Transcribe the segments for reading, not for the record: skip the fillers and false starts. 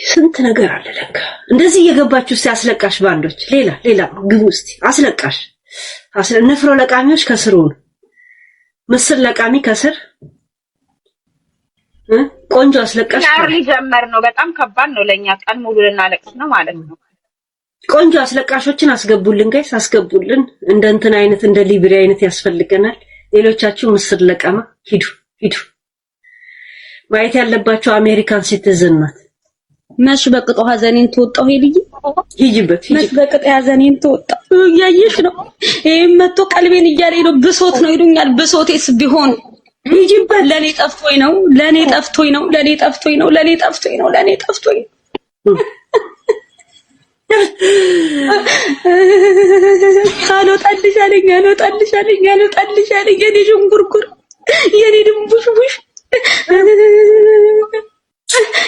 ስንት ነገር አለ ለካ። እንደዚህ እየገባችሁ ሲያስለቃሽ ባንዶች ሌላ ግቡ እስቲ አስለቃሽ ንፍሮ ለቃሚዎች ከስሩ ምስር ለቃሚ ከስር ቆንጆ አስለቃሽ ያርሊ ጀመር ነው። በጣም ከባድ ነው ለኛ ቀን ሙሉ ልናለቅስ ነው ማለት ነው። ቆንጆ አስለቃሾችን አስገቡልን ጋይስ አስገቡልን። እንደ እንትን አይነት እንደ ሊብሪ አይነት ያስፈልገናል። ሌሎቻችሁ ምስር ለቃማ ሂዱ ማየት ያለባችሁ አሜሪካን ሲቲዝን ናት። መሽ በቅጦ ሀዘኔን ተወጣው ሄልይ ሂጂበት መሽ በቅጦ ሀዘኔን ተወጣው ያየሽ ነው። ይሄም መጥቶ ቀልቤን እያለኝ ነው። ብሶት ነው ይሉኛል። ብሶቴስ ቢሆን ሂጂበት። ለኔ ጠፍቶኝ ነው። አልወጣልሽ አለኝ የኔ ዥንጉርጉር የኔ ድንቡሽቡሽ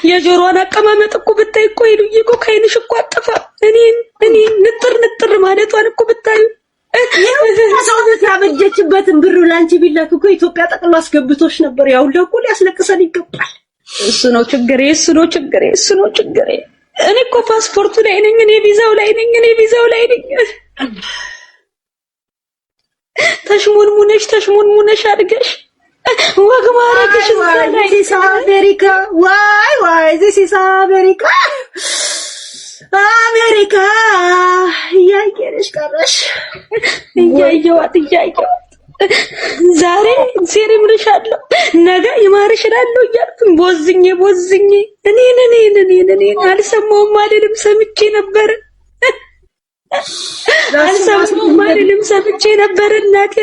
የጆሮዋን አቀማመጥ እኮ ብታይ እኮ ሄዱዬ እኮ ከዓይንሽ እኮ አጠፋ እኔ ንጥር ማለቷን እኮ ብታዩ ሰውነት ያበጀችበትን ብሩ ላንቺ ቢላክ እኮ ኢትዮጵያ ጠቅሎ አስገብቶሽ ነበር። ያው ለኮ ሊያስለቅሰን ይገባል። እሱ ነው ችግሬ። እኔ እኮ ፓስፖርቱ ላይ ነኝ። እኔ ቪዛው ላይ ነኝ። ተሽሞንሙነሽ አድርገሽ ወግ ማረግሽ ዚስ አሜሪካ ዋይ ዚስ ኢዝ አሜሪካ እያየሽ ቀረሽ። እያየዋት ዛሬ ሴሪምልሻለሁ ነገ ይማርሽላለሁ እያልኩኝ ቦዝኜ እኔ አልሰማሁም አልልም ሰምቼ ነበር። እናቴ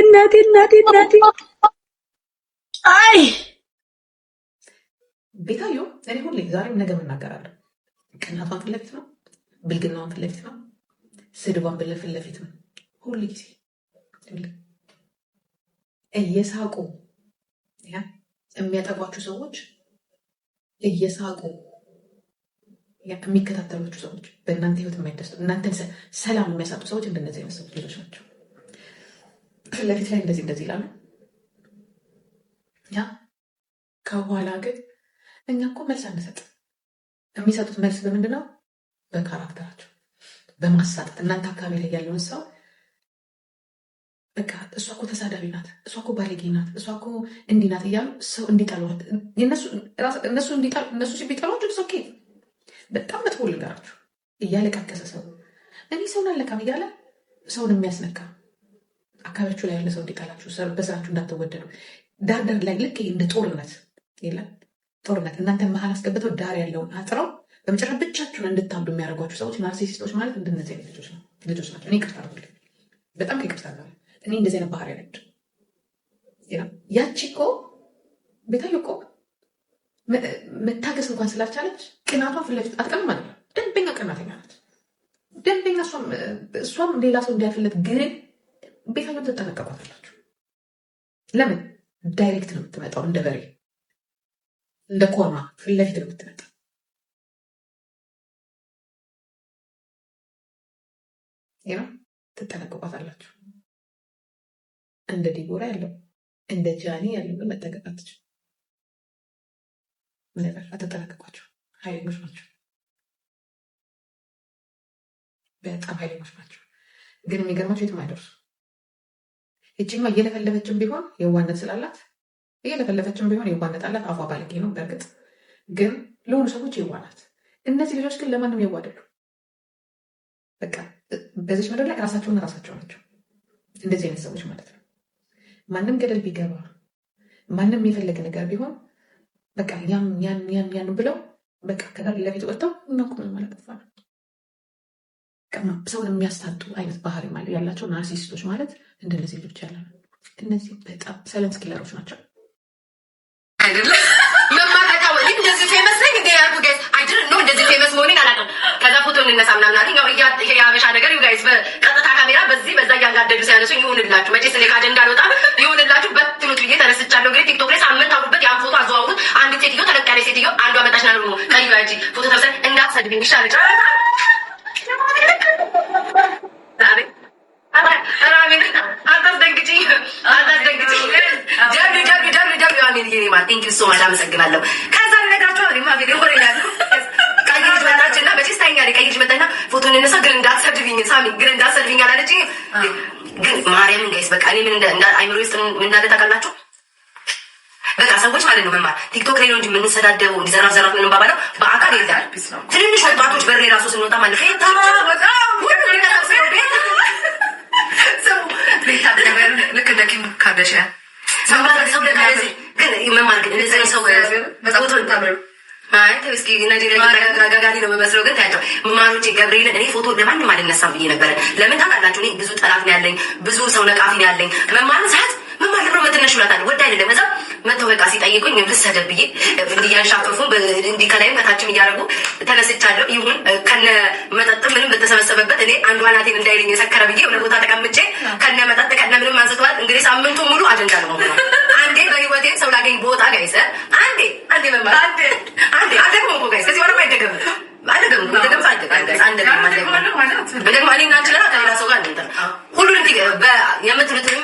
አይ ቤታዮ እኔ ሁሌ ዛሬም ነገ እናገራለሁ። ቅናቷን ፊት ለፊት ነው፣ ብልግናዋን ፊት ለፊት ነው፣ ስድቧን ፊት ለፊት ነው። ሁሉ ጊዜ እየሳቁ የሚያጠቋችሁ ሰዎች እየሳቁ የሚከታተሏችሁ ሰዎች በእናንተ ህይወት የማይደስቱ እናንተን ሰላም የሚያሳጡ ሰዎች እንደነዚህ የመሰሉት ልጆች ናቸው። ፊት ለፊት ላይ እንደዚህ ይላሉ። ከኋላ ግን እኛ እኮ መልስ አንሰጥ። የሚሰጡት መልስ በምንድን ነው? በካራክተራቸው በማሳጣት እናንተ አካባቢ ላይ ያለውን ሰው በቃ እሷ እኮ ተሳዳቢ ናት፣ እሷ እኮ ባለጌ ናት፣ እሷ እኮ እንዲህ ናት እያሉ ሰው እንዲጠሏት እነሱ ቢጠሏችሁ ኦኬ። በጣም መጥፎ ልንገራችሁ፣ እያለቃቀሰ ሰው እኔ ሰውን አለካም እያለ ሰውን የሚያስነካ አካባቢያችሁ ላይ ያለ ሰው እንዲጠላችሁ፣ በስራችሁ እንዳትወደዱ ዳር ላይ ልክ እንደ ጦርነት የለም ጦርነት እናንተን መሀል አስገብተው ዳር ያለውን አጥረው በመጨረሻ ብቻችሁን እንድታብዱ የሚያደርጓችሁ ሰዎች ናርሲሲስቶች ማለት እንደነዚህ አይነት ልጆች ናቸው። እኔ ይቅርታ አድርጉልኝ፣ በጣም ይቅርታ ነው። እኔ እንደዚህ አይነት ባህሪ ያለች ያቺ እኮ ቤታዮ እኮ መታገስ እንኳን ስላልቻለች ቅናቷን ፊት ለፊት አትቀርም ማለት ነው። ደንበኛ ቀናተኛ ናት። ደንበኛ እሷም ሌላ ሰው እንዲያልፍለት ግን ቤታዮ ትጠነቀቋታላችሁ። ለምን ዳይሬክት ነው የምትመጣው፣ እንደ በሬ እንደ ኮርማ ፊት ለፊት ነው የምትመጣው። ትጠነቀቋታላችሁ። እንደ ዲቦራ ያለው እንደ ጃኒ ያለው መጠንቀቃችሁ ነገር አትጠነቀቋቸው። ኃይለኞች ናቸው፣ በጣም ኃይለኞች ናቸው። ግን የሚገርማቸው የትም አይደርሱ። እቺማ እየለፈለፈችም ቢሆን የዋነት ስላላት እየለፈለፈችም ቢሆን የዋነት አላት። አፏ ባለጌ ነው በእርግጥ ግን ለሆኑ ሰዎች የዋናት። እነዚህ ልጆች ግን ለማንም የዋደሉ በቃ በዚች ምድር ላይ ራሳቸውና ራሳቸው ናቸው። እንደዚህ አይነት ሰዎች ማለት ነው። ማንም ገደል ቢገባ ማንም የፈለገ ነገር ቢሆን በቃ ያን ብለው በቃ ከዳር ለፊት ወጥተው እናቁም ማለት ነው። ሰውን የሚያስታጡ አይነት ባህሪ ማለት ያላቸው ናርሲሲስቶች ማለት እንደነዚህ ልጆች ያለ ነው። እነዚህ በጣም ሳይለንስ ኪለሮች ናቸው። አይደለ ለማታውቀው እንደዚህ ፌመስ ነኝ እንደ ያልኩ ጋይስ አይደል ነው እንደዚህ ፌመስ መሆኔን አላውቅም። ከዛ ፎቶ እንነሳ ምናምን አለኝ። ያው ይሄ የሀበሻ ነገር ዩ ጋይስ በቀጥታ ካሜራ በዚህ በዛ እያንጋደዱ ሲያነሱኝ ይሁንላችሁ። መቼስ እኔ ከአጀንዳ አልወጣም። ይሁንላችሁ በትሉት ብዬ ተነስቻለሁ። እንግዲህ ቲክቶክ ላይ ሳምንት አውሩበት ያን ፎቶ አዘዋውሩት። አንድ ሴትዮ ተለቅ ያለ ሴትዮ አንዷ መጣችና ነው ከዩ ጋር ፎቶ ተነሳ እንዳትሰድብኝ ይሻል ጫራ አመሰግናለሁ። ከዛ ነገራቸው ሳሚ ግን እንዳሰልፍኝ አላለች። ግን ማርያምን ጋይስ በቃ እኔ ምን እንደ አይምሮ ውስጥ ምን እንዳለ ታውቃላችሁ? በቃ ሰዎች ማለት ነው መማር ቲክቶክ ላይ ነው እንጂ የምንሰዳደበው እንዲዘራዘራት ምን ባባለው በአካል ይላል። ትንንሽ ወጣቶች በር ላይ ራሱ ስንወጣ ማለት ነው ልክ እንደ ኪም ካርዳሽያን ሰው ግን መማር ግን እንደዚህ ሰው እስኪ ጋጋሪ ነው የሚመስለው። ግን ታያቸው ማሮቼ ገብርኤልን እኔ ፎቶ ለማንም አልነሳም ብዬ ነበረ። ለምን ታውቃላችሁ? እኔ ብዙ ጠላት ነው ያለኝ፣ ብዙ ሰው ነቃፊ ነው ያለኝ። መማርን ሰዓት መማር ለብሮ መትነሽ ይላታል ወዳ አይደለም። እዛ መተው በቃ ሲጠይቁኝ ልሰደብ ብዬ እንዲያንሻፈፉ እንዲህ ከላይም ከታችም እያደረጉ ተነስቻለሁ። ይሁን ከነ መጠጥ ምንም በተሰበሰበበት እኔ አንዱ አናቴን እንዳይለኝ የሰከረ ብዬ የሆነ ቦታ ተቀምጬ ከነ መጠጥ ከነ ምንም አንስተዋል። እንግዲህ ሳምንቱ ሙሉ አጀንዳ ነው ሆነ። አንዴ በህይወቴ ሰው ላገኝ ቦታ ጋይሰ አንዴ መማር አንዴ አደግሞ እኮ ጋይስ ከዚህ ወረማ አይደገም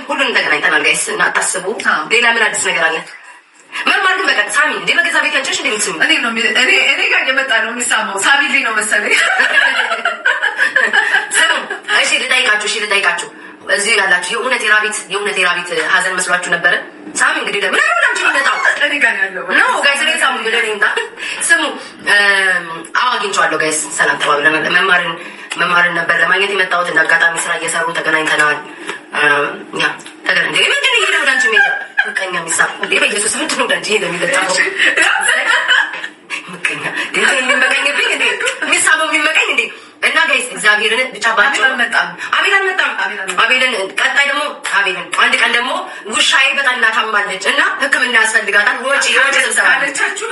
ሁሉንም ተገናኝተናል ጋይስ እና አታስቡ። ሌላ ምን አዲስ ነገር አለ? መማር ግን በቃ ሳሚ እንዴ በገዛ ቤት አንቺ እንዴ ምትስሙ እኔ ጋር የመጣ ነው የሚሳመው ሳሚ ልኝ ነው መሰለኝ። እሺ ልጠይቃችሁ እዚህ ያላችሁ የእውነት የራቢት ሀዘን መስሏችሁ ነበረ? ሳሚ እንግዲህ ለምን አንቺ ይመጣው እኔ ጋር ያለው ነው ጋይስ። እኔ ሳሚ ወደኔ እንታ ስሙ አግኝቼዋለሁ ጋይስ። ሰላም ተባብለናል። መማርን ነበር ለማግኘት የመጣሁት። እንደ አጋጣሚ ስራ እየሰሩ ተገናኝተናል። ያ ተገናኝ እንዴ ምንድን ነው ይሄው ዳንቺ ሜዳ ምቀኛ የሚሳብ እንዴ በኢየሱስ ምንድን ነው ዳንቺ ይሄ የሚለጣው ምቀኛ እንዴ የሚመቀኝብኝ እንዴ የሚሳበው የሚመቀኝ እንዴ እና ጋይስ እግዚአብሔርን ብቻ ባጭሩ አቤል አልመጣም። አቤልን ቀጣይ ደግሞ አቤልን አንድ ቀን ደግሞ ውሻዬ በጣም እናታማለች እና ሕክምና ያስፈልጋታል። ወጪ ስብሰባ አለቻችሁ።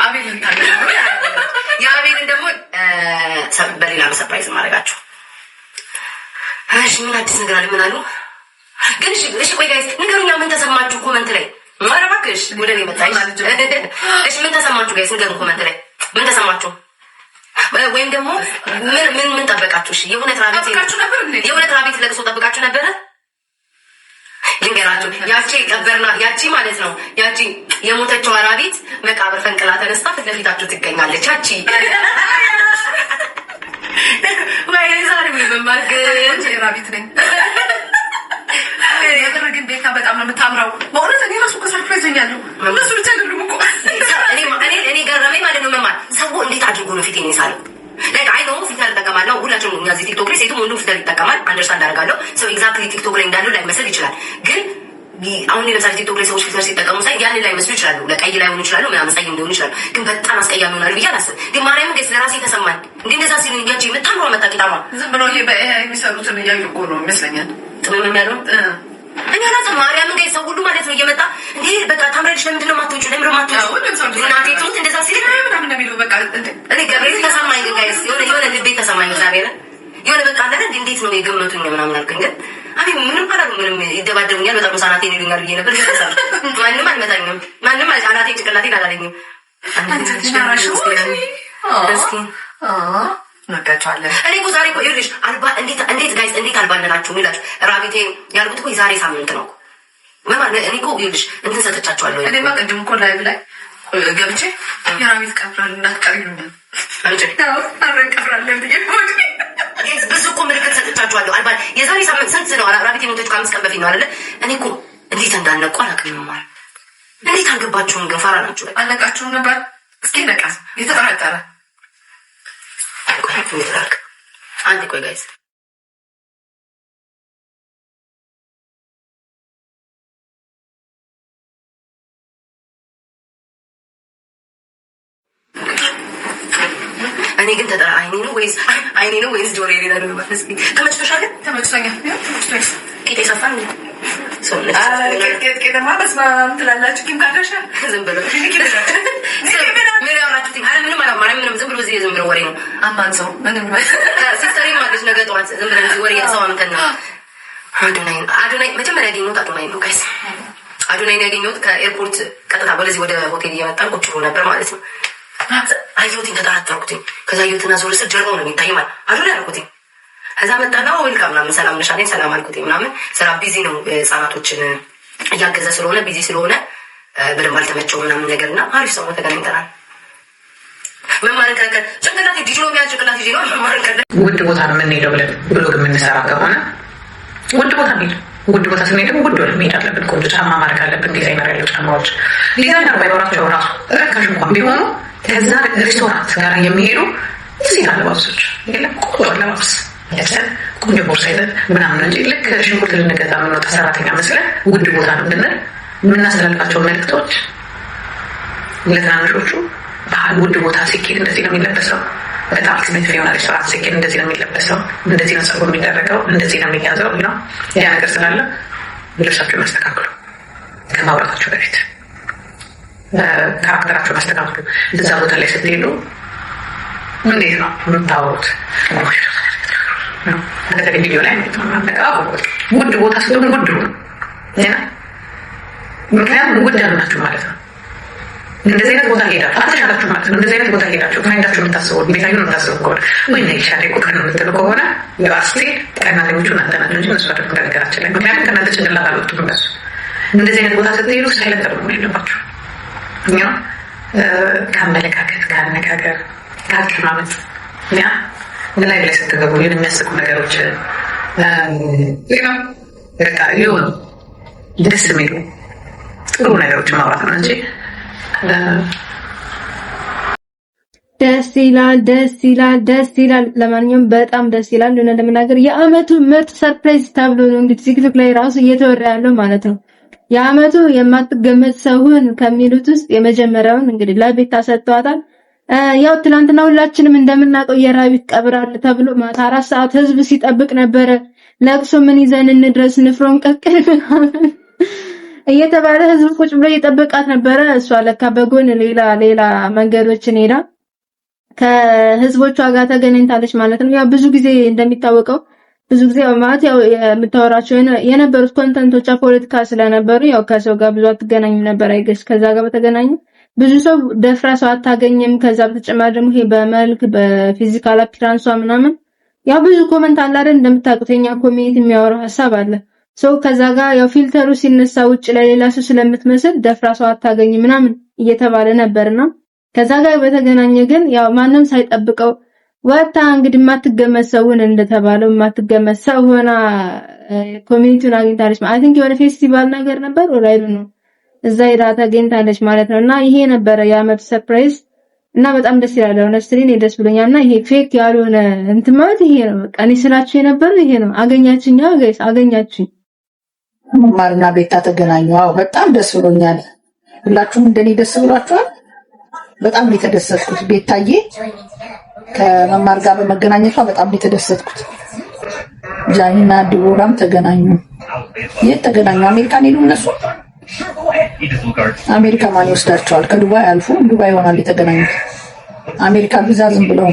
የአቤልን ደግሞ በሌላ ሰርፕራይዝ ማድረጋችሁ። እሺ ምን አዲስ ነገር አለ? ምን አሉ ግን? እሺ ቆይ ጋይስ ንገሩኛ፣ ምን ተሰማችሁ? ኮመንት ላይ ኧረ እባክሽ ወደ እኔ መጣሽ። እሺ ምን ተሰማችሁ ጋይስ? ንገሩን ኮመንት ላይ ምን ተሰማችሁ? ወይም ደግሞ ምን ጠበቃችሁ? እሺ የእውነት ራቢት ለቅሶ ጠብቃችሁ ነበረ? ልንገራችሁ፣ ያቺ ማለት ነው ያቺ የሞተችው ራቢት መቃብር ፈንቅላ ተነስታ ፊት ለፊታችሁ ትገኛለች። ያቺ ወይ ዛሬ መማር ግን ራቢት ነኝ ግን ቤታ በጣም ነው የምታምረው። በእውነት እኔ ራሱ ከሰርፕራይዝ ሆኛለሁ። እነሱ ብቻ አይደሉም እኮ እኔ ገረመኝ ማለት ነው። መማር ሰው እንዴት አድርጎ ነው ፊቴን የሳለው? አይ ነው ፊልተር ይጠቀማለሁ። ሁላችንም እኛ እዚህ ቲክቶክ ላይ ሴቱም ወንዱም ፊልተር ይጠቀማል። አንደርስታንድ አደርጋለሁ። ሰው ኤግዛክትሊ ቲክቶክ ላይ እንዳለው ላይመስል ይችላል። ግን አሁን ለምሳሌ ቲክቶክ ላይ ሰዎች ፊልተር ሲጠቀሙ ሳይ ያንን ላይመስሉ ይችላሉ። ለቀይ ላይሆኑ ይችላሉ፣ ምናምን ፀይም ሊሆኑ ይችላሉ። ግን በጣም አስቀያሚ ይሆናሉ ብዬ አላስብም። ግን ማርያምን ገስ ለራሴ ተሰማኝ። እንዴ እንደዛ ሲል ያቺ በጣም ነው መጣቂታማ ዝም ብሎ ይሄ የሚሰሩትን እያዩ እኮ ነው ይመስለኛል። ጥምም ያለው እኔ አላውቅም። ማርያምን ገስ ሰው ሁሉ ማለት ነው እየመጣ እንዴ በቃ ታምራለች፣ ለምንድን ነው የማትወጪው? ለምን ነው የማትወጪው? እናቴ ትሙት እንደዛ ሲል ምናምን ነው የሚለው። በቃ እኔ ገብርኤል ተሰማኝ ጋይስ፣ የሆነ ልቤ ተሰማኝ። እግዚአብሔር የሆነ በቃ አለ እንዴት ነው የገመቱኝ ምናምን አልኩኝ። ግን አቤት ምንም አላሉ። ምንም ይደባደቡኛል፣ በጣም ሳናቴን ይሉኛል ብዬ ነበር። ማንም አልመታኝም። ማንም አናቴን ጭንቅላቴን አላለኝም። እስኪ ነጋቻለን። እኔ እኮ ዛሬ እኮ ይኸውልሽ አልባ እንዴት ጋይስ እንዴት አልባለናችሁ ይላችሁ ራቢቴ ያልኩት እኮ የዛሬ ሳምንት ነው። እኔ እኮ ይኸውልሽ እንትን ሰጥቻችኋለሁ። እኔማ ቅድም እኮ ላይቭ ላይ ገብቼ የራቢት ቀብራል እንዳትቀሪሉኛል ቀብራለን ብዬ ብዙ እኮ ምልክት ሰጥቻችኋለሁ። አልባ የዛሬ ሳምንት ስንት ነው? ራቢቴ ሞተች ከ5 ቀን በፊት ነው አይደለ? እኔ እኮ እንዴት እንዳነቁ አላውቅም። መማር እንዴት አልገባችሁም? ግን ፈራ ናችሁ። አለቃችሁም ነበር። እስኪ ነቃስ የተጠራጠረ አንድ ቆይ ጋይስ እኔ ግን አይኔ ነው ወይስ ጆሮዬ ሌላ ነው? ማለት ነው ተመችቶሻል? ተመችቶኛል። ቂጤ ሰፋን ቄጤማ በስመ አብ ትላላችሁ። ኪም ካርዳሻ ዝም ብሎ ምንም ዝም ብሎ ዝም ብሎ ወሬ ነው። አማን ሰው ምንም ሲስተሪ ማለች ነገ ጠዋት ዝም ብለን ወሬ ሰው አምተና አዶናይ መጀመሪያ ያገኘሁት አዶናይ ነው ጋይስ። አዶናይን ያገኘሁት ከኤርፖርት ቀጥታ ወደዚህ ወደ ሆቴል እየመጣን ቁጭ ብሎ ነበር ማለት ነው። አየሁትኝ፣ ተጠራጠርኩትኝ። ከዛ አየሁትና ዞር ስል ጀርባው ነው የሚታይ ማለት አዶናይ አልኩትኝ። ከዛ መጣና ዌልካም ምናምን ሰላም ነሽ አለኝ። ሰላም አልኩትኝ ምናምን። ስራ ቢዚ ነው፣ ህጻናቶችን እያገዘ ስለሆነ ቢዚ ስለሆነ በደንብ አልተመቸው ምናምን ነገርና አሪፍ ሰው ነው። ተገናኝተናል። መማርን ከለከል ጭንቅላት ዲጂ ነው የሚያዝ ጭንቅላት ዲጂ ነው መማርን ከለከል። ውድ ውድ ቦታ ነው የምንሄደው ብለን ብሎግ የምንሰራ ከሆነ ውድ ቦታ እንሄድ። ውድ ቦታ ስንሄድ ደግሞ ውድ ወደ መሄድ አለብን። ቆንጆ ጫማ ማድረግ አለብን። ዲዛይነር ያለው ጫማዎች ዲዛይነር ባይኖራቸው ራሱ ርካሽ እንኳን ቢሆኑ ከዛ ሬስቶራንት ጋር የሚሄዱ ሴት አለባበሶች የለም ቆንጆ አለባበስ ለብሰን ቆንጆ ቦርሳ ይዘን ምናምን እንጂ ልክ ሽንኩርት ልንገዛ የምንወጣ ሰራተኛ መስለን ውድ ቦታ ነው ብንል የምናስተላልፋቸው መልዕክቶች ለትናንሾቹ ባህል ውድ ቦታ ሲኬድ እንደዚህ ነው የሚለበሰው፣ በጣም ኤክስፔንሲቭ የሆነ ሬስቶራንት ሲኬድ እንደዚህ ነው የሚለበሰው፣ እንደዚህ ነው ጸጉር የሚደረገው፣ እንደዚህ ነው የሚያዘው ነው ያ ነገር ስላለ ልብሳቸውን ያስተካክሉ። ከማውራታቸው በፊት ካራክተራቸውን ያስተካክሉ። እዛ ቦታ ላይ ስትሄዱ እንዴት ነው የምታወሩት? በተለይ ቪዲዮ ላይ ውድ ቦታ ስትሆኑ ውድ ነው። ምክንያቱም ውድ ያልናችሁ ማለት ነው። እንደዚህ አይነት ቦታ ሄዳችሁ አልተሻላችሁ ማለት ነው። እንደዚህ አይነት ቦታ ሄዳችሁ ከአይናችሁ የምታስቡ ቤታዩ የምታስቡ ከሆነ ወይ ይሻለ ቁጥር ነው የምትሉ ከሆነ የባስቴ ቀናተኞቹ እናንተ ናቸው እንጂ እነሱ አይደሉም። ከነገራችን ላይ ምክንያቱም ከእናንተ ጭንቅላት አልወጡም እነሱ። እንደዚህ አይነት ቦታ ስትሄዱ ሳይለንት ነው ያለባችሁ። ከአመለካከት፣ ከአነጋገር፣ ከአቀማመጥ ያ ላይ ላይ ስትገቡ የሚያስቁ ነገሮች በቃ ሊሆኑ ደስ የሚሉ ጥሩ ነገሮችን ማውራት ነው እንጂ ደስ ይላል፣ ደስ ይላል፣ ደስ ይላል። ለማንኛውም በጣም ደስ ይላል። ሆነ ለመናገር የአመቱ ምርጥ ሰርፕራይዝ ተብሎ ነው እንግዲህ ቲክቶክ ላይ ራሱ እየተወራ ያለው ማለት ነው። የአመቱ የማትገመት ሰውን ከሚሉት ውስጥ የመጀመሪያውን እንግዲህ ለቤታ ሰጥቷታል። ያው ትናንትና ሁላችንም እንደምናውቀው የራቢት ቀብራል ተብሎ ማታ 4 ሰዓት ህዝብ ሲጠብቅ ነበረ። ለቅሶ ምን ይዘን እንድረስ ንፍሮን ቀቅል እየተባለ ህዝብ ቁጭ ብሎ እየጠበቃት ነበረ። እሷ ለካ በጎን ሌላ መንገዶችን ሄዳ ከህዝቦቿ ጋር ተገናኝታለች ማለት ነው። ያው ብዙ ጊዜ እንደሚታወቀው ብዙ ጊዜ ማለት ያው የምታወራቸው የነበሩት ኮንተንቶቿ ፖለቲካ ስለነበሩ ያው ከሰው ጋር ብዙ አትገናኝም ነበር አይገስ። ከዛ ጋር በተገናኘ ብዙ ሰው ደፍራ ሰው አታገኝም። ከዛ በተጨማሪ ደግሞ ይሄ በመልክ በፊዚካል አፒራንሷ ምናምን ያው ብዙ ኮመንት አለ አይደል? እንደምታውቁት የኛ ኮሚኒቲ የሚያወራው ሐሳብ አለ። ሰው ከዛ ጋር ያው ፊልተሩ ሲነሳ ውጭ ለሌላ ሰው ስለምትመስል ደፍራ ሰው አታገኝ ምናምን እየተባለ ነበርና ከዛ ጋር በተገናኘ ግን ያው ማንም ሳይጠብቀው ወጣ እንግዲህ የማትገመት ሰውን እንደተባለው የማትገመት ሰው ሆና ኮሚኒቲውን አግኝታለች። አይ ቲንክ የሆነ ፌስቲቫል ነገር ነበር ኦራይዱ ነው እዛ ሄዳ ተገኝታለች ማለት ነውና ይሄ ነበረ የአመቱ ሰርፕራይዝ እና በጣም ደስ ይላል። ሆነስትሊ እኔ ደስ ብሎኛልና ይሄ ፌክ ያልሆነ እንትን ማለት ይሄ ነው። በቃ እኔ ስላችሁ የነበረው ይሄ ነው። አገኛችሁኝ ጋይስ፣ አገኛችሁኝ። መማርና ቤታ ተገናኙ። አዎ በጣም ደስ ብሎኛል። ሁላችሁም እንደኔ ደስ ብሏችኋል? በጣም ነው የተደሰትኩት። ቤታዬ ከመማር ጋር በመገናኘቷ በጣም ነው የተደሰትኩት። ጃኒና ዲቦራም ተገናኙ። የት ተገናኙ? አሜሪካን ሄዱ እነሱ። አሜሪካ ማን ይወስዳቸዋል? ከዱባይ አልፎ ዱባይ ይሆናል የተገናኙት። አሜሪካ ቪዛ ዝም ብለው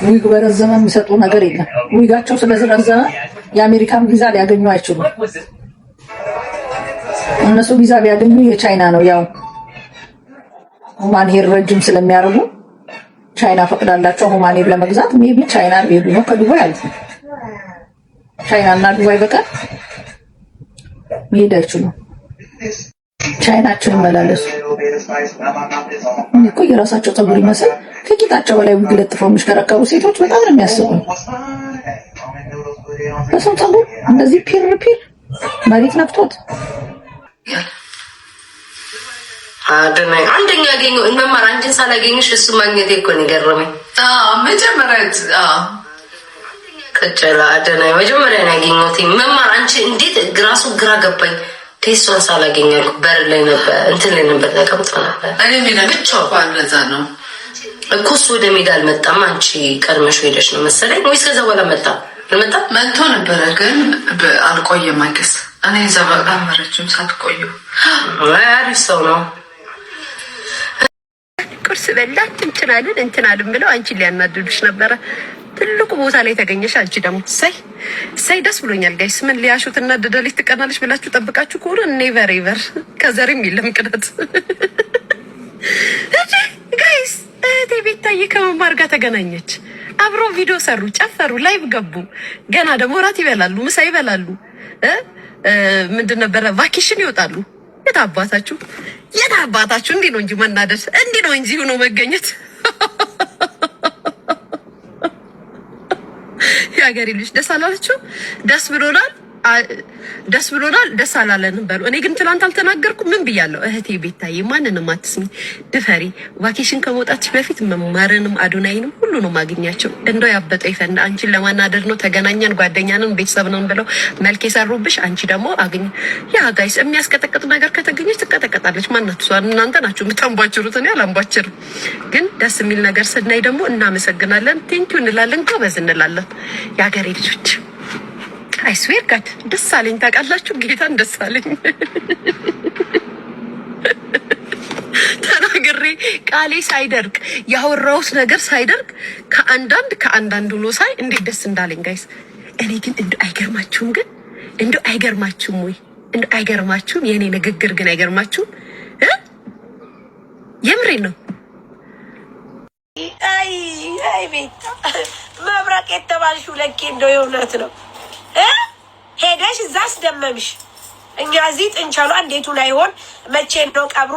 ዊግ በረዘመ የሚሰጡ ነገር የለም። ዊጋቸው ስለረዘመ የአሜሪካን ቪዛ ሊያገኙ አይችሉም። እነሱ ቪዛ ቢያገኙ የቻይና ነው። ያው ሁማን ሄር ረጅም ስለሚያደርጉ ቻይና ፈቅዳላቸው ሁማን ሄር ለመግዛት ሜቢ ቻይና ሄዱ ነው። ከዱባይ አልፎ ቻይና እና ዱባይ በቀር መሄድ አይችሉም። ቻይናችን መላለሱ እኮ የራሳቸው ፀጉር ይመስል ከቂጣቸው በላይ ዊግ ለጥፈው የሚሽከረከሩ ሴቶች በጣም ነው የሚያስቡኝ። በሰው ፀጉር እንደዚህ ፒር መሬት ነክቶት አደናይ አንደኛ ያገኘው መማር አንቺን ሳላገኝሽ እሱ ማግኘት እኮ ነው የገረመኝ። መጀመሪያ ከጨላ አደናይ መጀመሪያ ያገኘሁት መማር አንቺ እንዴት ግራሱ ግራ ገባኝ። ቴስቶን ሳላገኘው በር ላይ ነበር እንትን ላይ ነበር ተቀምጦ ነበር። እኔ ሜዳ ብቻው ባለዛ ነው እኮ እሱ ወደ ሜዳ አልመጣም። አንቺ ቀድመሽ ሄደሽ ነው መሰለኝ ወይስ ከዛ በኋላ መጣ? መጥቶ ነበረ ግን አልቆየም። አይገስ እኔ እዛ በጣም ረጅም ሰዓት ቆዩ። አሪፍ ሰው ነው። ቁርስ በላን እንትናልን ብለው አንቺን ሊያናድዱሽ ነበረ። ትልቁ ቦታ ላይ ተገኘሽ። አንቺ ደግሞ ሳይ ደስ ብሎኛል። ጋይስ ምን ሊያሹትና ደደልሽ ትቀናለሽ ብላችሁ ጠብቃችሁ ከሆነ ኔቨር ኤቨር ከዘሬም የለም ቅናት። እሺ ጋይስ እህቴ ቤታዬ ከመማር ጋር ተገናኘች። አብሮ ቪዲዮ ሰሩ፣ ጨፈሩ፣ ላይቭ ገቡ። ገና ደግሞ ራት ይበላሉ፣ ምሳ ይበላሉ። ምንድን ነበረ ቫኬሽን ይወጣሉ። የት አባታችሁ እንዲህ ነው እንጂ መናደድ፣ እንዲህ ነው እንጂ ሆኖ መገኘት። ያገሬ ልጅ ደስ አላላችሁ? ደስ ብሎናል፣ ደስ አላለንም በሉ። እኔ ግን ትናንት አልተናገርኩም። ምን ብያለሁ? እህቴ ቤታዬ ማንንም አትስሚ፣ ድፈሪ። ቫኬሽን ከመውጣትሽ በፊት መማርንም አዶናይንም ሁሉንም አግኛቸው። እንደው ያበጠው ይፈንዳ። አንቺን ለማናደር ነው። ተገናኘን፣ ጓደኛንን፣ ቤተሰብ ነን ብለው መልክ የሰሩብሽ። አንቺ ደግሞ አግኝ። ያ ጋይስ የሚያስቀጠቅጥ ነገር ከተገኘች ትቀጠቀጣለች። ማናት እሷ? እናንተ ናችሁ የምታንቧችሩት፣ እኔ አላንቧችርም። ግን ደስ የሚል ነገር ስናይ ደግሞ እናመሰግናለን፣ ቴንኪው እንላለን፣ ጎበዝ እንላለን። የሀገሬ ልጆች አይስዌር ጋድ ደስ አለኝ። ታውቃላችሁ ጌታን ደስ አለኝ። ተናግሬ ቃሌ ሳይደርቅ ያወራሁት ነገር ሳይደርቅ ከአንዳንድ ሆኖ ሳይ እንዴት ደስ እንዳለኝ ጋይስ። እኔ ግን እንደው አይገርማችሁም? ግን እንደው አይገርማችሁም ወይ? እንደው አይገርማችሁም? የእኔ ንግግር ግን አይገርማችሁም? የምሬን ነው። አይ ቤታ መብረቅ የተባልሽው ለኬ እንደው የእውነት ነው። ሄደሽ እዛ አስደመምሽ። እኛ እዚህ ጥንቸሏ እንዴቱን አይሆን መቼ ነው ቀብሩ?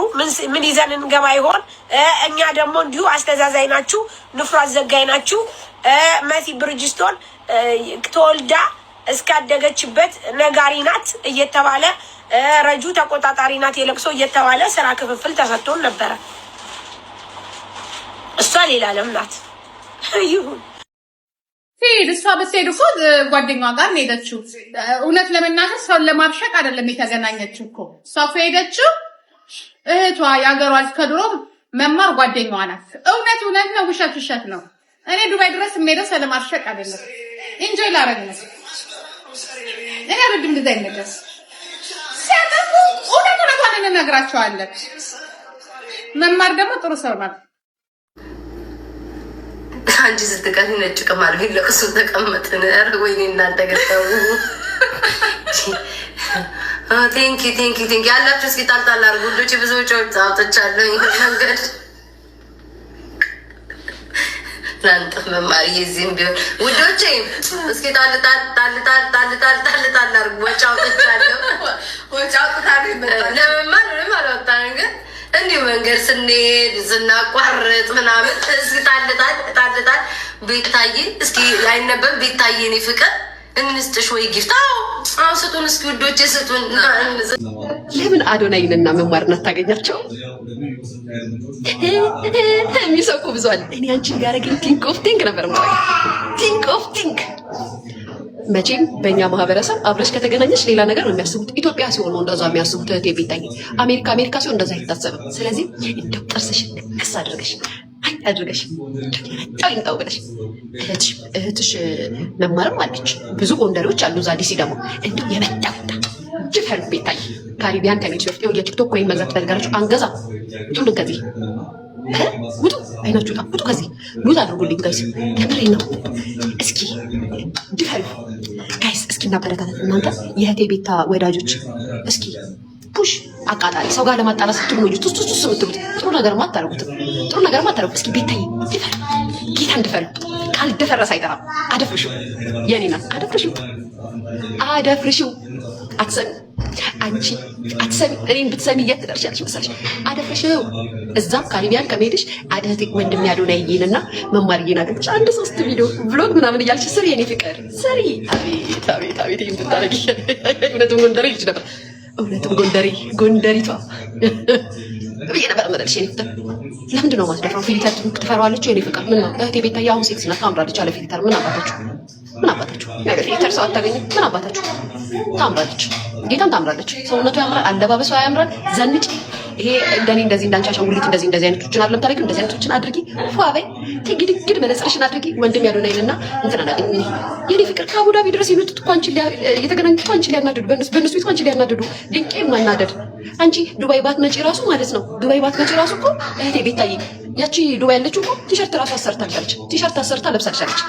ምን ይዘን እንገባ ይሆን? እኛ ደግሞ እንዲሁ አስተዛዛይ ናችሁ፣ ንፍሮ አዘጋይ ናችሁ። መሲ ብርጅስቶን ተወልዳ እስካደገችበት ነጋሪ ናት እየተባለ ረጁ ተቆጣጣሪ ናት የለቅሶ እየተባለ ስራ ክፍፍል ተሰጥቶን ነበረ። እሷ ሌላ ዓለም ናት። ይሁን ፊል እሷ ብትሄድ እኮ ጓደኛዋ ጋር ነው ሄደችው። እውነት ለመናገር ሰውን ለማብሸቅ አይደለም የተገናኘችው እኮ። እሷ እኮ ሄደችው እህቷ ያገሯ ከድሮ መማር ጓደኛዋ ናት። እውነት ነው፣ ውሸት ነው። እኔ ዱባይ ድረስ የምሄደው ስለማብሸቅ አይደለም፣ ኢንጆይ ላረግ ነው። እኔ አልወድም እንደዛ ነገር ሲያጠፉ እውነቷን እንነግራቸዋለን። መማር ደግሞ ጥሩ ሰው ናት። አንቺ ስትቀር ነጭ ቅማል ቢለቅሱ ተቀመጥን። ኧረ ወይኔ እናንተ ገጠው ቴንኪ ያላችሁ እስኪ ጣልጣል አድርጉ ልጆች። ብዙ ወጪዎች አውጥቻለሁ መንገድ ላንጥፍ መማር የዚህም ቢሆን ውዶቼ እስኪ ጣልጣል አድርጉ። ወጪ አውጥቻለሁ። ወጪ አውጥታለሁ ለመማር ምንም አላወጣንም ግን እንዲሁ መንገድ ስንሄድ ስናቋርጥ ምናምን እስኪ ጣልጣል ቤታዬ እስኪ አይነበብ ቤታዬ እኔ ፍቅር እንስጥሽ ወይ ጊፍት? አዎ ስጡን እስኪ ውዶቼ ስጡን። ለምን አዶናይንና መማርን አታገኛቸው? የሚሰኩ ብዙ አለ። እኔ አንቺን ያደረገኝ ቲንክ ኦፍ ቲንክ ነበር ማለት ቲንክ ኦፍ ቲንክ። መቼም በእኛ ማህበረሰብ አብረሽ ከተገናኘች ሌላ ነገር ነው የሚያስቡት። ኢትዮጵያ ሲሆን ነው እንደዛ የሚያስቡት። እህቴ ቤታዬ አሜሪካ ሲሆን እንደዛ አይታሰብም። ስለዚህ እንደው ጥርስሽን ክስ አድርገሽ ጣው ብለሽ እህትሽ መማርም አለች። ብዙ ጎንደሬዎች አሉ እዛ ዲሲ ደግሞ እንደው የመጣው ጅፈር ቤታዬ ካሪቢያን ከሚል ሲወፍጥ የቲክቶክ ኮይን መግዛት ትፈልጋላችሁ? አንገዛ ሁሉ ከዚህ ውጡ፣ አይናችሁ ጣ ውጡ፣ ከዚህ ሉዝ አድርጉልኝ ጋይስ። ለምሬ ነው። እስኪ ድፈሩ ጋይስ፣ እስኪ እናበረታታት እናንተ የእህቴ ቤታ ወዳጆች። እስኪ ፑሽ አቃጣሪ ሰው ጋር ለማጣላት ስትሉ ነው ቱስ የምትሉት። ጥሩ ነገር ማታረጉት። እስኪ ቤታዬ ድፈሩ፣ ጌታን ድፈሩ። ካልደፈረሰ አይጠራም። አደፍርሽው፣ የኔ ናት። አደፍርሽው። አትሰሚ አንቺ አትሰሚ። እኔን ብትሰሚ የት ትደርሻለሽ መሰለሽ? አደፍርሽው። እዛም ካሪቢያን ከመሄድሽ አደህቴ ወንድም ያዶናይና መማርዬን አገኘሽ 1-3 ቪዲዮ ብሎግ ምናምን እያልሽ ስሪ፣ የኔ ፍቅር ስሪ። አቤት ይሄን ብታረጊ እውነትም ጎንደሬ ልጅ ነበር። እውነትም ጎንደሪቷ ብዬ ነበር መለልሽ። የኔ ፍቅር ለምንድን ነው ማስደፍረው? ፊልተር ትፈራዋለች የኔ ፍቅር። ምን ነው እህቴ ቤታዬ አሁን ሴክስ ናት፣ ታምራለች አለ ፊልተር። ምን አባታችሁ ፊልተር ሰው አታገኝም። ምን አባታችሁ ታምራለች፣ ጌታን ታምራለች። ሰውነቱ ያምራል፣ አለባበሷ ያምራል። ዘንጭ ይሄ እንደኔ እንደዚህ እንዳንቺ አሻንጉሊት እንደዚህ አይነቶችን አይደለም ታሪክ እንደዚህ አይነቶችን አድርጊ። ፏበይ ትግድግድ መነጽርሽን አድርጊ። ወንድም ያዶናይንና እንትና ናገኝ የኔ ፍቅር ከአቡዳቢ ድረስ የመጡት እኮ አንቺ የተገናኙት እኮ አንቺ ሊያናድዱ በእነሱ ቤት አንቺ ሊያናድዱ ድንቄ ማናደድ። አንቺ ዱባይ ባትመጪ ራሱ ማለት ነው እኮ እህቴ ቤታዬ ያቺ ዱባይ ያለችው እኮ ቲሸርት ራሱ አሰርታለች። ቲሸርት አሰርታ ለብሳለች።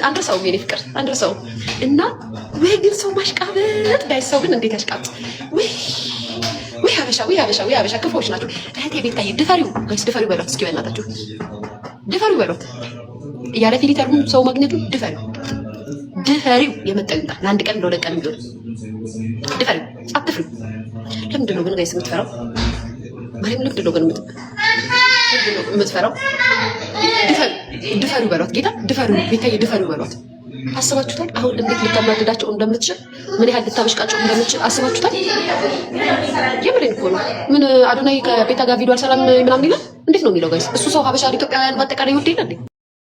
አንድ ሰው የኔ ፍቅር አንድ ሰው እና ወይ ግን ሰው ማሽቃበጥ ጋይ ሰው ግን እንዴት ያሽቃበጥ ወይ ሀበሻ ክፉዎች ናቸው። እህቴ ቤታዬ ድፈሪው ጋይስ ድፈሪው በሏት እስኪ በእናታችሁ ድፈሪው በሏት። ያለ ፊልተር ሰው ማግኘቱ ድፈሪው የመጣው ይምጣ። ለአንድ ቀን ለሁለት ቀን ቢሆን ድፈሪው። አትፍሪ። ለምንድን ነው ግን ጋይስ የምትፈራው? ማርያም ለምንድን ነው ግን የምትፈራው? ድፈሪው በሏት ጌታ ድፈሪው ቤታዬ ድፈሪው በሏት። አስባችሁታል? አሁን እንዴት ልታናድዳቸው እንደምትችል ምን ያህል ልታበሽቃቸው እንደምትችል አስባችሁታል? የምሬን እኮ ነው። ምን አዶናይ ከቤታ ጋር ቪዲዮ አልሰራም ምናምን ይላል። እንዴት ነው የሚለው ጋይስ? እሱ ሰው ሀበሻ ኢትዮጵያውያን በአጠቃላይ ይወድ ይላል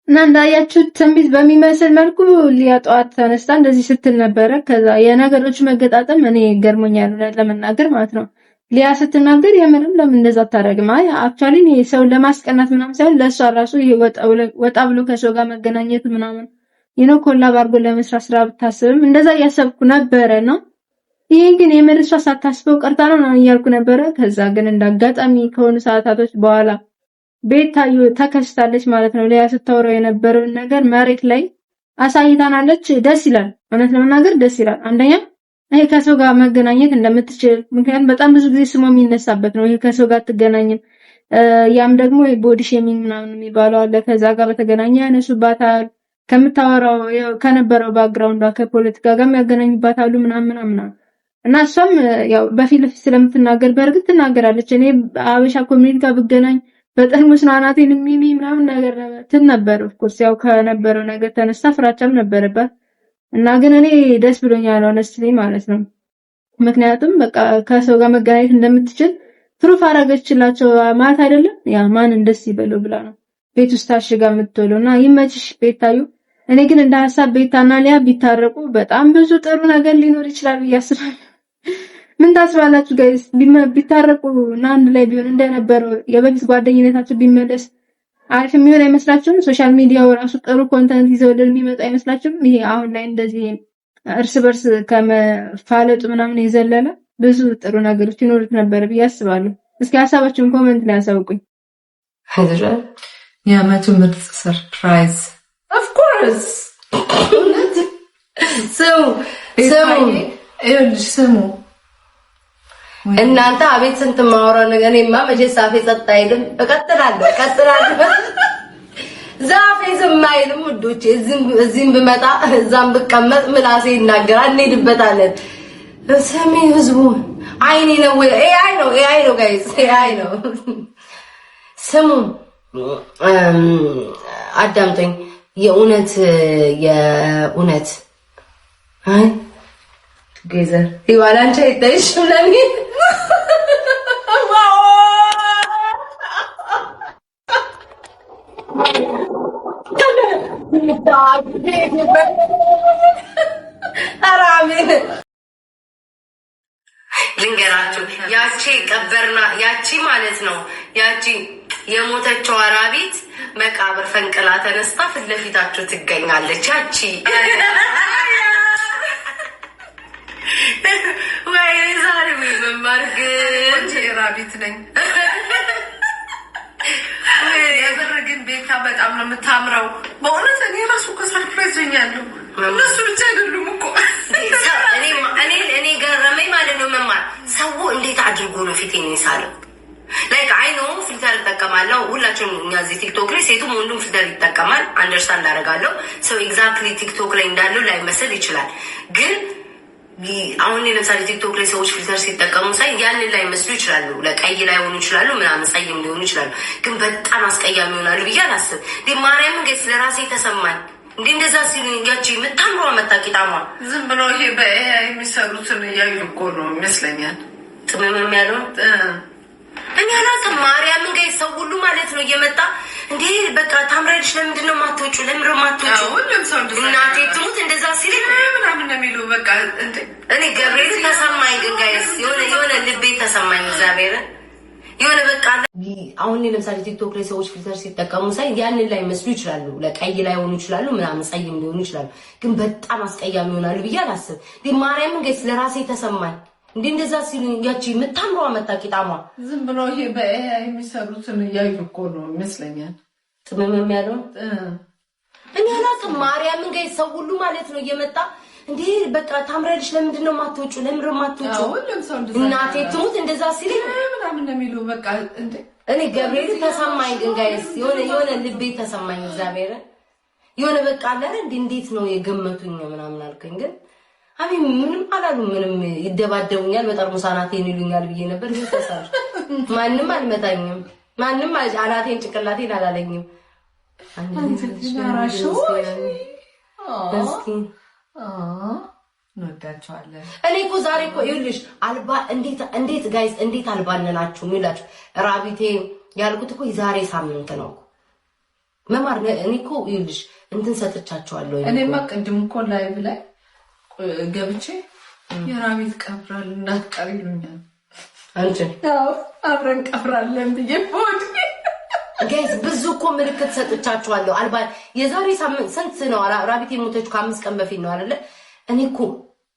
እና እንዳያችሁት ትንቢት በሚመስል መልኩ ሊያ ጠዋት ተነስታ እንደዚህ ስትል ነበረ። ከዛ የነገሮች መገጣጠም እኔ ገርሞኛል ለመናገር ማለት ነው። ሊያ ስትናገር የምንም ለምን እንደዛ አታደርግም? አይ አክቹአሊ እኔ ሰው ለማስቀናት ምናምን ሳይሆን ለእሷ ራሱ ይሄ ወጣ ብሎ ከሰው ጋር መገናኘቱ ምናምን ኮላብ አድርጎ ለመስራት ስራ ብታስብም እንደዛ እያሰብኩ ነበረ ነው። ይሄ ግን የምርሷ ሳታስበው ቀርታ ነው እያልኩ ነበረ። ከዛ ግን እንዳጋጣሚ ከሆኑ ሰዓታቶች በኋላ ቤታዩ ተከስታለች ማለት ነው። ሊያ ስታወራው የነበረውን ነገር መሬት ላይ አሳይታናለች። ደስ ይላል፣ እውነት ለመናገር ደስ ይላል። አንደኛ ይሄ ከሰው ጋር መገናኘት እንደምትችል፣ ምክንያቱም በጣም ብዙ ጊዜ ስሟ የሚነሳበት ነው። ይሄ ከሰው ጋር አትገናኝም፣ ያም ደግሞ ቦዲ ሼሚንግ ምናምን የሚባለው አለ። ከዛ ጋር በተገናኘ ያነሱባታል። ከምታወራው ከነበረው ባክግራውንዷ ከፖለቲካ ጋር የሚያገናኙባታሉ ምናምን እና እሷም ያው በፊት ለፊት ስለምትናገር በእርግጥ ትናገራለች። እኔ አበሻ ኮሚኒቲ ጋር ብገናኝ በጠርሙስ ናናቴን ሚሚ ምናምን ነገር ነበር። ኦፍኮርስ ያው ከነበረው ነገር ተነስታ ፍራቻም ነበረባት እና ግን እኔ ደስ ብሎኛል ሆነስትሊ ማለት ነው። ምክንያቱም በቃ ከሰው ጋር መገናኘት እንደምትችል ፕሩፍ አረገችላቸው ማለት አይደለም። ያ ማን ደስ ይበለው ብላ ነው ቤት ውስጥ ታሽጋ የምትውለው እና ይመችሽ ቤታዩ። እኔ ግን እንደ ሐሳብ ቤታና ሊያ ቢታረቁ በጣም ብዙ ጥሩ ነገር ሊኖር ይችላል ብዬ አስባለሁ። ምን ታስባላችሁ ጋይስ? ቢታረቁ እና አንድ ላይ ቢሆን እንደነበረው የበፊት ጓደኝነታቸው ቢመለስ አሪፍ የሚሆን አይመስላችሁም? ሶሻል ሚዲያው ራሱ ጥሩ ኮንተንት ይዘው የሚመጣ አይመስላችሁም? ይሄ አሁን ላይ እንደዚህ እርስ በርስ ከመፋለጡ ምናምን የዘለለ ብዙ ጥሩ ነገሮች ይኖሩት ነበር ብዬ አስባለሁ። እስኪ ሐሳባችሁን ኮሜንት ላይ አሳውቁኝ። የዓመቱ ምርጥ ሰርፕራይዝ ኦፍ ኮርስ ስሙ እናንተ አቤት ስንት ማወራው ነገር እኔማ መቼ ሳፌ ጸጥ አይልም። እቀጥላለሁ። ዛፌ ዝም አይልም ውዶቼ። እዚህም ብመጣ እዛም ብቀመጥ ምላሴ ይናገራል። እንሄድበታለን። ሰሚ ህዝቡ አይኔ ነው ኤአይ ነው ጋይስ ኤአይ ነው። ስሙ አዳምጠኝ። የእውነት አይ ጌዘር ይዋላንቻ ይታይሽም ለኔ ልንገራችሁ ያቺ ቀበርና ያቺ ማለት ነው ያቺ የሞተችው አራቢት መቃብር ፈንቅላ ተነስታ ፊት ለፊታችሁ ትገኛለች። ያቺ ወይ ዛሬ ወይ መማርግ ራቢት ነኝ። የብር ግን ቤታ በጣም ነው የምታምረው በእውነት። እኔ ራሱ እኮ ሰርፕራይዝ ሆኛለሁ። እነሱ ብቻ አይደሉም እኮ እኔ ገረመኝ ማለት ነው። መማር ሰው እንዴት አድርጎ ነው ፊቴን ይሳለው? ላይክ አይ ኖ ፊልተር እጠቀማለሁ። ሁላችንም እኛ እዚህ ቲክቶክ ላይ ሴቱም ወንዱም ፊልተር ይጠቀማል። አንደርስታንድ አደርጋለሁ። ሰው ኤግዛክትሊ ቲክቶክ ላይ እንዳለው ላይመስል ይችላል። ግን አሁን ለምሳሌ ቲክቶክ ላይ ሰዎች ፊልተር ሲጠቀሙ ሳይ ያንን ላይ መስሉ ይችላሉ። ለቀይ ላይ ሆኑ ይችላሉ፣ ምናምን ጸይም ሊሆኑ ይችላሉ። ግን በጣም አስቀያሚ ይሆናሉ ብዬ አላስብ። ማርያምን ገስ ለራሴ ተሰማኝ። እንደዛ ሲሉ ያቺ የምታምረው መታቂጣማ ዝም ብሎ ይሄ በኤአይ የሚሰሩትን እያዩ እኮ ነው ይመስለኛል። ጥምም ያለው እኔ አላውቅም። ማርያምን ጋር ሰው ሁሉ ማለት ነው እየመጣ እንዴ በቃ ታምራለች፣ ለምንድን ነው የማትወጪው? ለምንድን ነው የማትወጪው? እናቴ ትሙት እንደዛ ሲል ምናምን ነው የሚሉ በቃ እንዴ። እኔ ገብርኤል ተሰማኝ። ግን ጋይስ የሆነ ልቤ ተሰማኝ። እግዚአብሔርን የሆነ በቃ አሁን ለምሳሌ ቲክቶክ ላይ ሰዎች ፊልተር ሲጠቀሙ ሳይ ያንን ላይ መስሉ ይችላሉ። ለቀይ ላይ ሆኑ ይችላሉ፣ ምናምን ጸይም ሊሆኑ ይችላሉ። ግን በጣም አስቀያሚ ይሆናሉ ብዬ አላስብ። ማርያምን ጋይስ ለራሴ ተሰማኝ። እንደዛ ሲሉ ያቺ የምታምረው መታቂጣማ ዝም ብሎ ይሄ በኤአይ የሚሰሩትን እያዩ እኮ ነው ይመስለኛል። ጥምም ያለው እኔ አላውቅም። ማርያምን ጋር ሰው ሁሉ ማለት ነው እየመጣ እንዴ በቃ ታምራለች፣ ለምንድን ነው የማትወጪው? ለምንድን ነው የማትወጪው? እናቴ ትሙት እንደዛ ሲል ምናምን ነው የሚሉ በቃ እንዴ። እኔ ገብርኤል ተሰማኝ። ግን ጋይስ የሆነ ልቤ ተሰማኝ። እግዚአብሔርን የሆነ በቃ አለ እንዴት ነው የገመቱኝ ምናምን አልከኝ። ግን አሜን ምንም አላሉ። ምንም ይደባደቡኛል፣ በጠርሙስ አናቴን ይሉኛል ብዬ ነበር። ይተሳል ማንም አልመታኝም። ማንም አናቴን ጭቅላቴን አላለኝም። እስኪ እንወዳቸዋለን። እኔ እኮ ዛሬ እኮ ይኸውልሽ አልባ እንዴት ጋይስ እንዴት አልባነናችሁ የሚላችሁ ራቢቴ ያልኩት እኮ የዛሬ ሳምንት ነው መማር እኔ እኮ ይኸውልሽ እንትን ሰጥቻቸዋለሁ። እኔማ ቅድም እኮ ላይቭ ላይ ገብቼ የራቢት ቀብራል እንዳትቀሪ ይሉኛል። አንቺ አብረን ቀብራለን ብዬ ፎድ ጋይስ ብዙ እኮ ምልክት ሰጥቻቸዋለሁ። አልባ የዛሬ ሳምንት ስንት ነው ራቢቴ ሞተች ከ5 ቀን በፊት ነው አይደለ? እኔ እኮ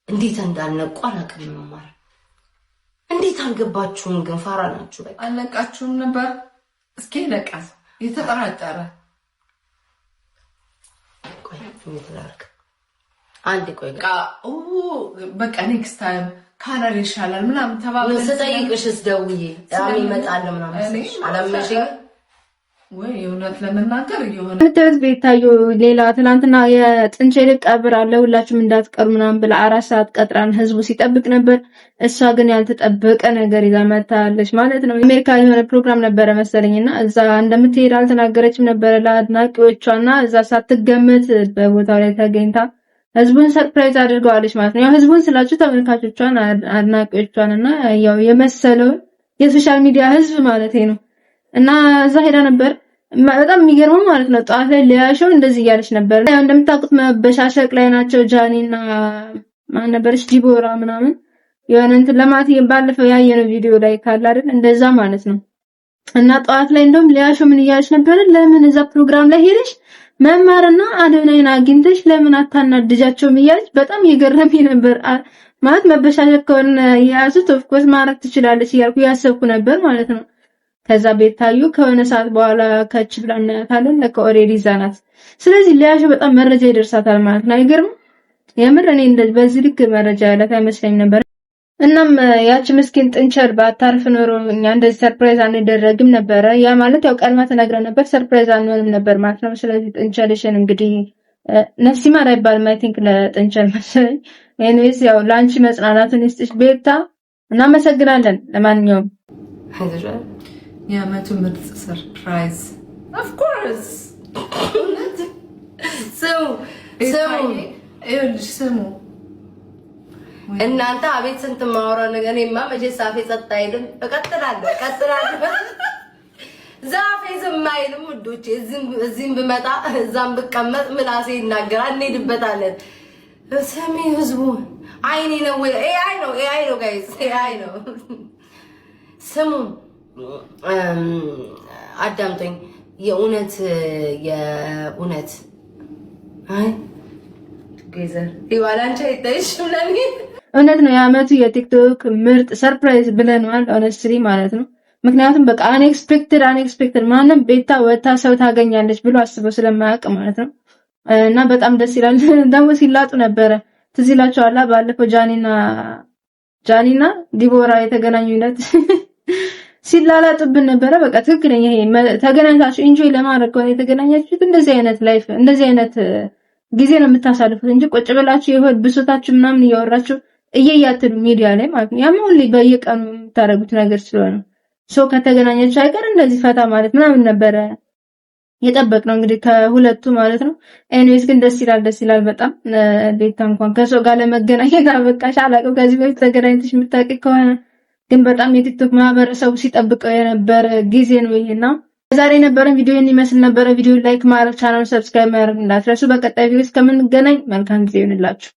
እንዴት እንዳልነቁ አላውቅም። መማር እንዴት አልገባችሁም? ግን ፋራ ናችሁ። በቃ አልነቃችሁም ነበር። እስኪ ነቃስ የተጠራጠረ ቆይ እንትላርክ አንድ ቆይ በቃ ኔክስት ታይም ካናሪ ይሻላል ምናምን ተባብለን ስጠይቅሽስ ደውዬ ዳሚ ይመጣል ምናምን አላመሽኝ ወይ እውነት ለመናገር ይሆነ ምትት ቤታዩ ሌላ ትናንትና የጥንቸ ልቀብር አለ ሁላችሁም እንዳትቀሩ ምናምን ብላ 4 ሰዓት ቀጥራን ህዝቡ ሲጠብቅ ነበር። እሷ ግን ያልተጠበቀ ነገር ይዛ መታለች ማለት ነው። አሜሪካ የሆነ ፕሮግራም ነበረ መሰለኝና እዛ እንደምትሄድ አልተናገረችም ነበር ለአድናቂዎቿና እዛ ሳትገመት በቦታው ላይ ተገኝታ ህዝቡን ሰርፕራይዝ አድርገዋለች ማለት ነው። ያው ህዝቡን ስላችሁ ተመልካቾቿን አድናቂዎቿንና ያው የመሰለው የሶሻል ሚዲያ ህዝብ ማለት ነው። እና እዛ ሄዳ ነበር። በጣም የሚገርመው ማለት ነው ጧት ላይ ሊያሾው እንደዚህ እያለች ነበር። ያው እንደምታውቁት መበሻሸቅ ላይ ናቸው ጃኒና ማን ነበርሽ ዲቦራ ምናምን የሆነ እንትን ለማት ባለፈው ያየነው ቪዲዮ ላይ ካለ አይደል እንደዛ ማለት ነው። እና ጧት ላይ እንደውም ሊያሾው ምን እያለች ነበር? ለምን እዛ ፕሮግራም ላይ ሄደሽ መማርና አዶናይን አግኝተሽ ለምን አታናድጃቸውም እያለች በጣም የገረመኝ ነበር። ማለት መበሻሸቅ ከሆነ ያዙት ኦፍ ኮርስ ማረክ ትችላለች እያልኩ ያሰብኩ ነበር ማለት ነው። ከዛ ቤታዩ ከሆነ ሰዓት በኋላ ከች ብላ እናያታለን። ለካ ኦሬዲ ዛናት። ስለዚህ ሊያሾ በጣም መረጃ ይደርሳታል ማለት ነው። አይገርም? የምር እኔ እንደዚህ በዚህ ልክ መረጃ ያላት አይመስለኝም ነበር። እናም ያቺ ምስኪን ጥንቸል ባታርፍ ኖሮ እኛ እንደዚህ ሰርፕራይዝ አንደረግም ነበር። ያ ማለት ያው ቀድማ ተነግረን ነበር ሰርፕራይዝ አንሆንም ነበር ማለት ነው። ስለዚህ ጥንቸልሽን እንግዲህ ነፍሲ ማር አይባልም አይ ቲንክ ለጥንቸል መሰለኝ። ኤኒዌይስ ያው ላንቺ መጽናናቱን ይስጥሽ ቤታ። እናመሰግናለን። ለማንኛውም የዓመቱ ምርጥ ሰርፕራይዝ ኦፍ ኮርስ ስሙ እናንተ አቤት ስንት ማወራ ነገር እኔማ መቼስ አፌ ጸጥ አይልም። እቀጥላለሁ ዛፌ ዝም አይልም ውዶቼ። እዚህም ብመጣ እዛም ብቀመጥ ምላሴ ይናገራል። እንሄድበታለን። ስሚ ህዝቡ አይኔ ነው ወይ ኤአይ ነው ጋይስ ኤአይ ነው። ስሙ አዳምጠኝ። የእውነት አይ ገዘር ይዋላንቻ ይተሽም ለኔ እውነት ነው። የዓመቱ የቲክቶክ ምርጥ ሰርፕራይዝ ብለናል ኦነስትሊ ማለት ነው። ምክንያቱም በቃ አንኤክስፔክትድ ማንም ቤታ ወታ ሰው ታገኛለች ብሎ አስበው ስለማያውቅ ማለት ነው። እና በጣም ደስ ይላል። ደግሞ ሲላጡ ነበረ ትዝ ይላችኋል ባለፈው ጃኒና ዲቦራ የተገናኙለት ሲላላጥብን ነበረ። በቃ ትክክለኛ ይሄ ተገናኝታችሁ ኢንጆይ ለማድረግ ከሆነ የተገናኛችሁት እንደዚህ አይነት ላይፍ እንደዚህ አይነት ጊዜ ነው የምታሳልፉት እንጂ ቁጭ ብላችሁ ይሆን ብሶታችሁ ምናምን እያወራችሁ እየያትሉ ሚዲያ ላይ ማለት ነው። ያም ሁሉ በየቀኑ የምታደርጉት ነገር ስለሆነ ሰው ከተገናኛችሁ አይቀር እንደዚህ ፈታ ማለት ምናምን ነበረ የጠበቅነው እንግዲህ ከሁለቱ ማለት ነው። ኤኒዌይስ ግን ደስ ይላል በጣም ቤታ እንኳን ከሰው ጋር ለመገናኘት አበቃሽ። አላውቅም ከዚህ በፊት ተገናኝተሽ የምታውቂ ከሆነ ግን በጣም የቲክቶክ ማህበረሰቡ ሲጠብቀው የነበረ ጊዜ ነው ይሄና ዛሬ የነበረን ቪዲዮ ይመስል ነበረ። ቪዲዮ ላይክ ማድረግ ቻናሉን ሰብስክራይብ ማድረግ እንዳትረሱ። በቀጣይ ቪዲዮ እስከምንገናኝ መልካም ጊዜ ይሁንላችሁ።